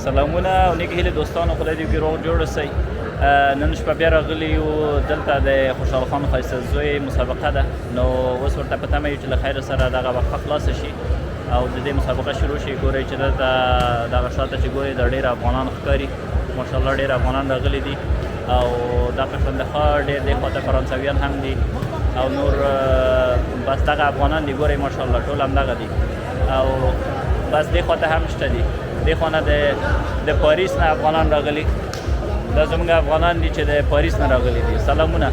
سلامونه او نیک هیله دوستانو، خدای دې وکړي روغ جوړ اوسئ. نن شپه بیا راغلي یو دلته د خوشحال خان ښایسته زوی مسابقه ده، نو اوس ورته په تمه یو چې له خیره سره دغه وقفه خلاصه شي او د دې مسابقه شروع شي. ګورئ چې دلته دغه شاته چې ګورئ د ډېر افغانان ښکاري، ماشاءالله ډېر افغانان راغلي دي او دا قسم د ښه ډېر دې خواته فرانسویان هم دي او نور بس دغه افغانان دي، ګورئ ماشاءالله ټول همدغه دي او بس دې خواته هم شته دي. دې خوا نه د پاریس نه افغانان راغلي، دا زموږ افغانان دي چې د پاریس نه راغلي دي. سلامونه.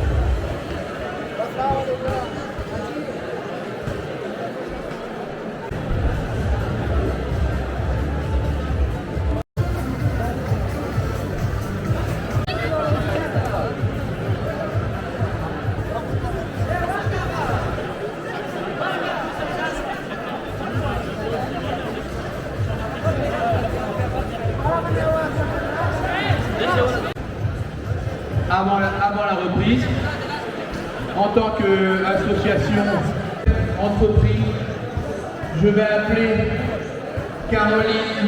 Avant la reprise, en tant qu'association entreprise, je vais appeler Caroline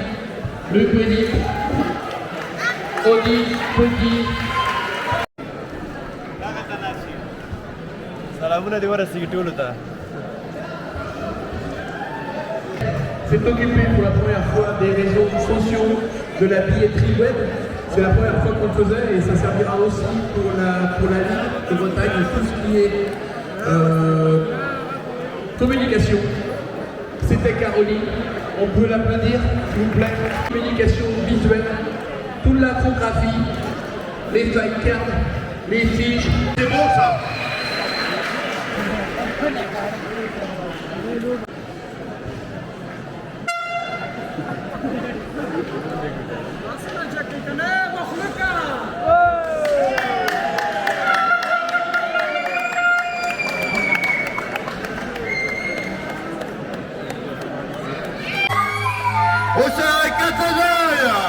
Le Petit, Audi Petit. S'est occupé pour la première fois des réseaux sociaux, de la billetterie web. C'est la première fois qu'on le faisait et ça servira aussi pour la Ligue de Bretagne, tout ce qui est communication. C'était Caroline, on peut l'applaudir s'il vous plaît. Communication visuelle, toute l'infographie, les flycards, les fiches. C'est bon ça. Au Sarre 4 de Lorient.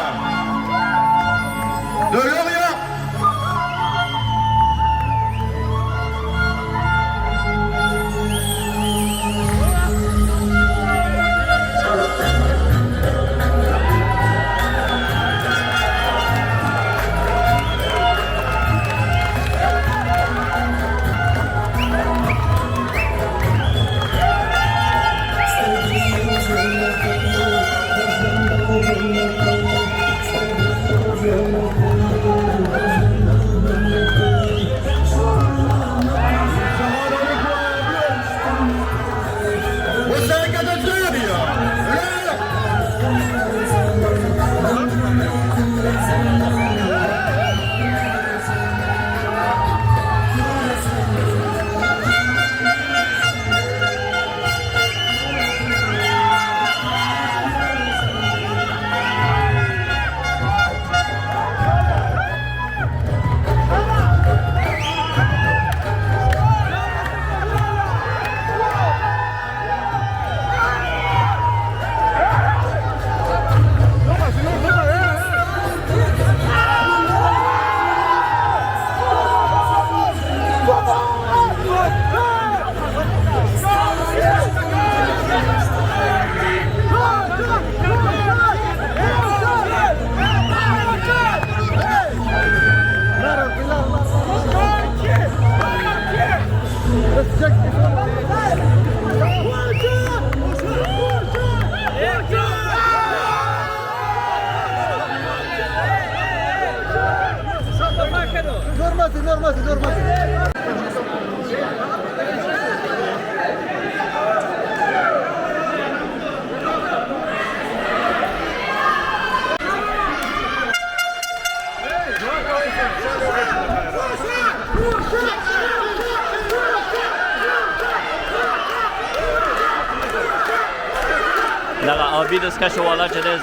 دغه آبي دستکش والا چې دی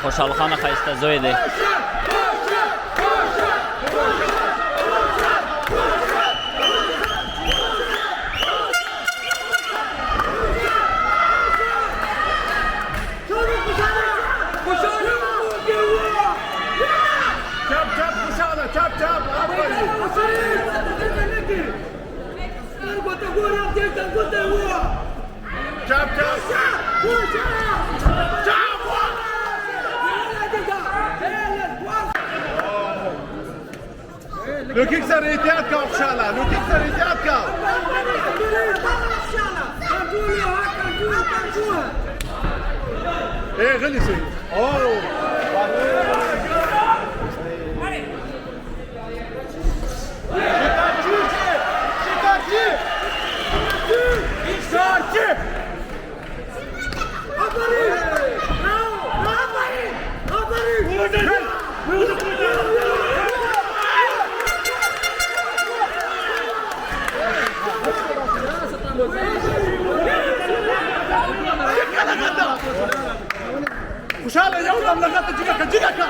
خوشحال خان ښایسته زوی دی. Chop, chop! Le kick s'arrêtait à Kao, Inch'Allah. Le kick s'arrêtait à Kao. ايه غلي سي اوه وشاله يوم لغايه جيجاكا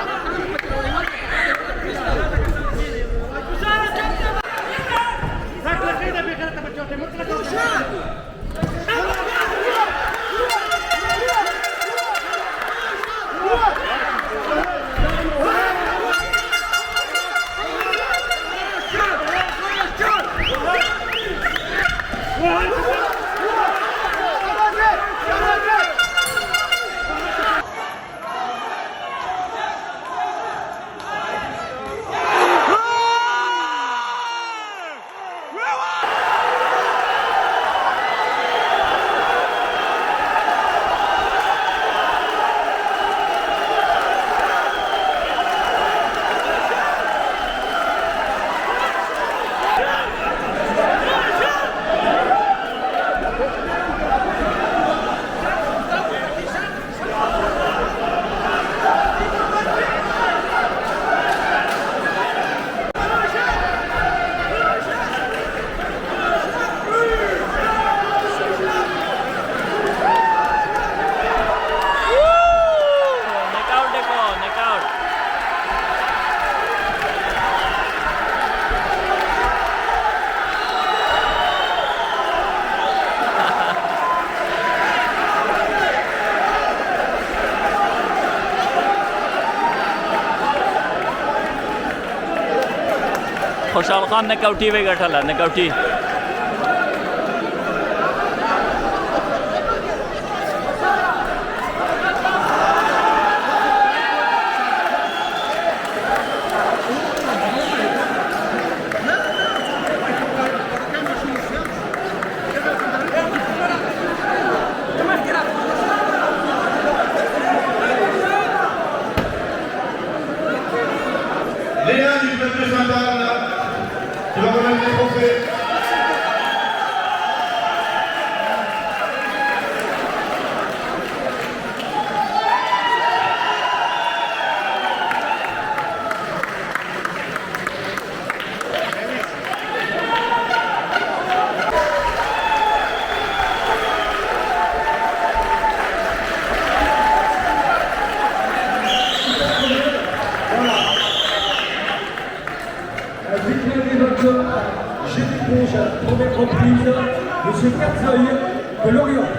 خوشحال خان نکاوټي وګټله نکاوټي Léa du peuple Saint-Anne, qui va remettre les trophées. J'ai l'éponge pour mettre en prise M. Carzeuil de Lorient.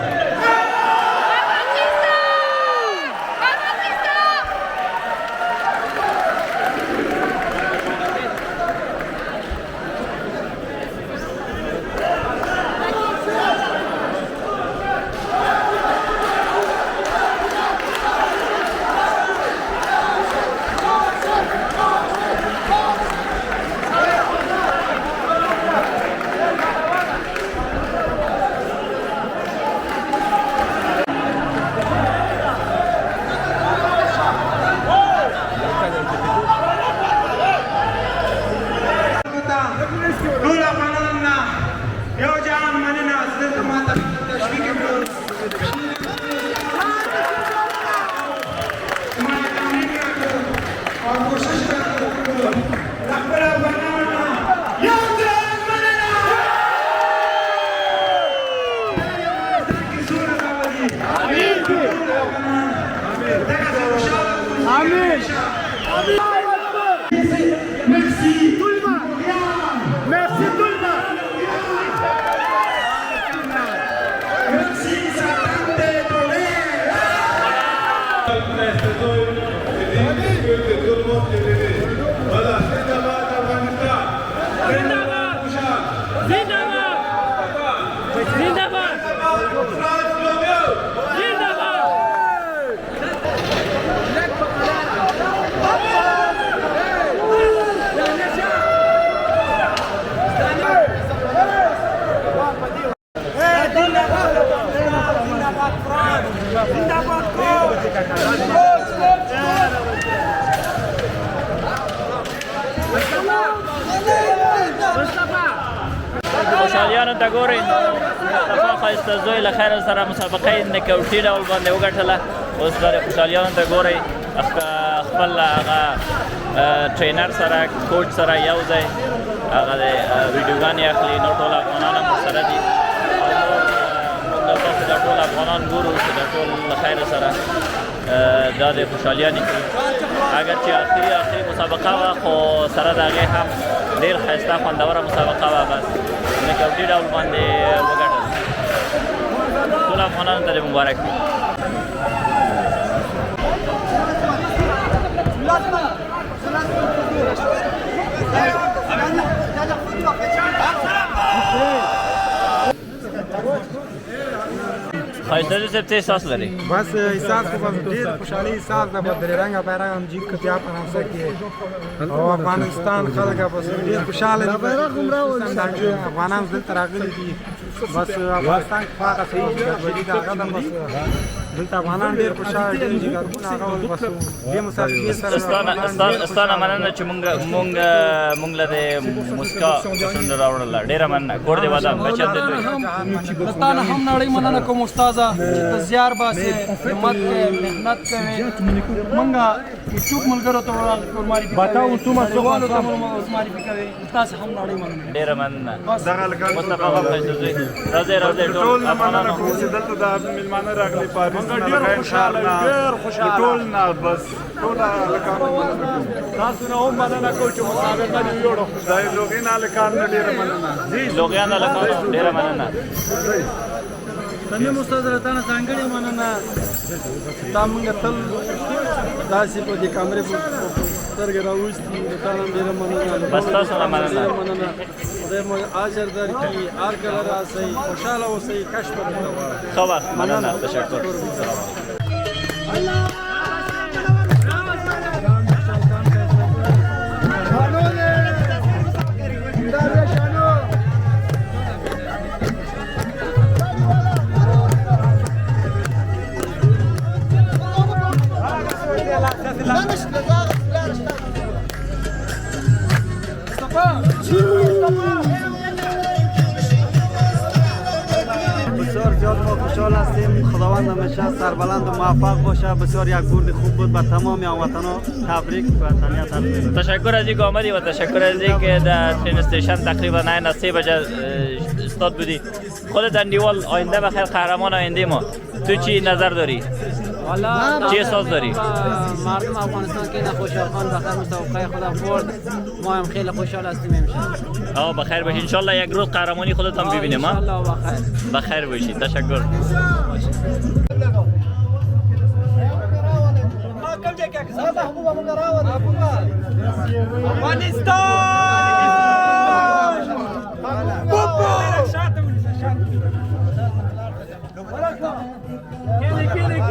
Merci tout le monde. Merci tout le monde. Merci Voilà, c'est d'abord d'Afghanistan. خوشحالیانو ته ګورئ نو مصطفی ښایسته زوی له خیره سره مسابقه یې نکوټي ډول باندې وګټله. اوس د خوشحالیانو ته ګورئ خپل هغه ټرینر سره کوچ سره یو ځای هغه د ویډیوګانې اخلي. نو ټول افغانان هم ورسره دي او تاسو دا ټول افغانان ګورو چې دا ټول له خیره سره دا د خوشحالیانې کوي. اگر چې آخري مسابقه وه خو سره د هغې هم ډېر ښایسته خوندوره مسابقه وه. بس نکوټي ډول باندې وګټل. ټول افغانانو ته دې مبارک وي. ښایسته دې صاحب څه احساس لري؟ بس احساس خو بس ډېر خوشحالي احساس ده. بس درې رنګه بیرغ هم جیب که بیا په نامسه کې او افغانستان خلک بس ډېر خوشحاله دي. افغانان دلته راغلي دي. بس افغانستان کې هغه څه ګډوډي ده هغه ده. بس دلته افغانان ډېر خوشحاله دي چې ګرمونه هغه بس دې مسابقې سره ستانه مننه چې مونږ له د موسکا شونډه راوړله. ډېره مننه. کور دې ودان بچت دې لوی. ستانه هم نړۍ مننه کوم استاده چې ته زیار باسې همت کوې محنت کوې. مونږ چوک ملګرو ته معرفي کوې تاسې هم نړۍ مننه. ډېره مننه. مصطفی ښایسته زوی راځئ ټول افغانانو دلته د میلمانه راغلي پاریس نه غیر ښار نه ټول نه بس ټول هلکانو تاسو نه هم مننه کوو چې مسابقه دې جوړه کړو. د لوګین هلکانو ډېره مننه. لوګیان هلکانو ډېره مننه. تمیم استاد راتانه ځانګړې مننه. دا موږ تل داسې په دې کامرې په سترګې راوستي. راتانه ډېره مننه. بس تاسو نه مننه. خدای مو اجر درکړي. هر کله راسئ خوشحاله اوسئ. کشف درته غواړم. ښه وخت. مننه. تشکر. بسیار زیاد ما خوشحال هستیم. خداوند همیشه سربلند و موفق باشه. بسیار یک برد خوب بود. به تمام هموطنان تبریک و تهنیت عرض می‌کنم. تشکر از اینکه آمدی و تشکر از اینکه در ترین استیشن تقریبا 9 بجه استاد بودی. خودت اندیوال آینده بخیر قهرمان آینده ما. تو چی نظر داری؟ والا چی احساس داری؟ مردم افغانستان که خوشحال خان بخیر مسابقه خدا برد. ما هم خیلی خوشحال هستیم امشب. بخیر باشی. انشالله یک روز قهرمانی خودت هم ببینیم. انشالله بخیر. بخیر باشی. تشکر. افغانستان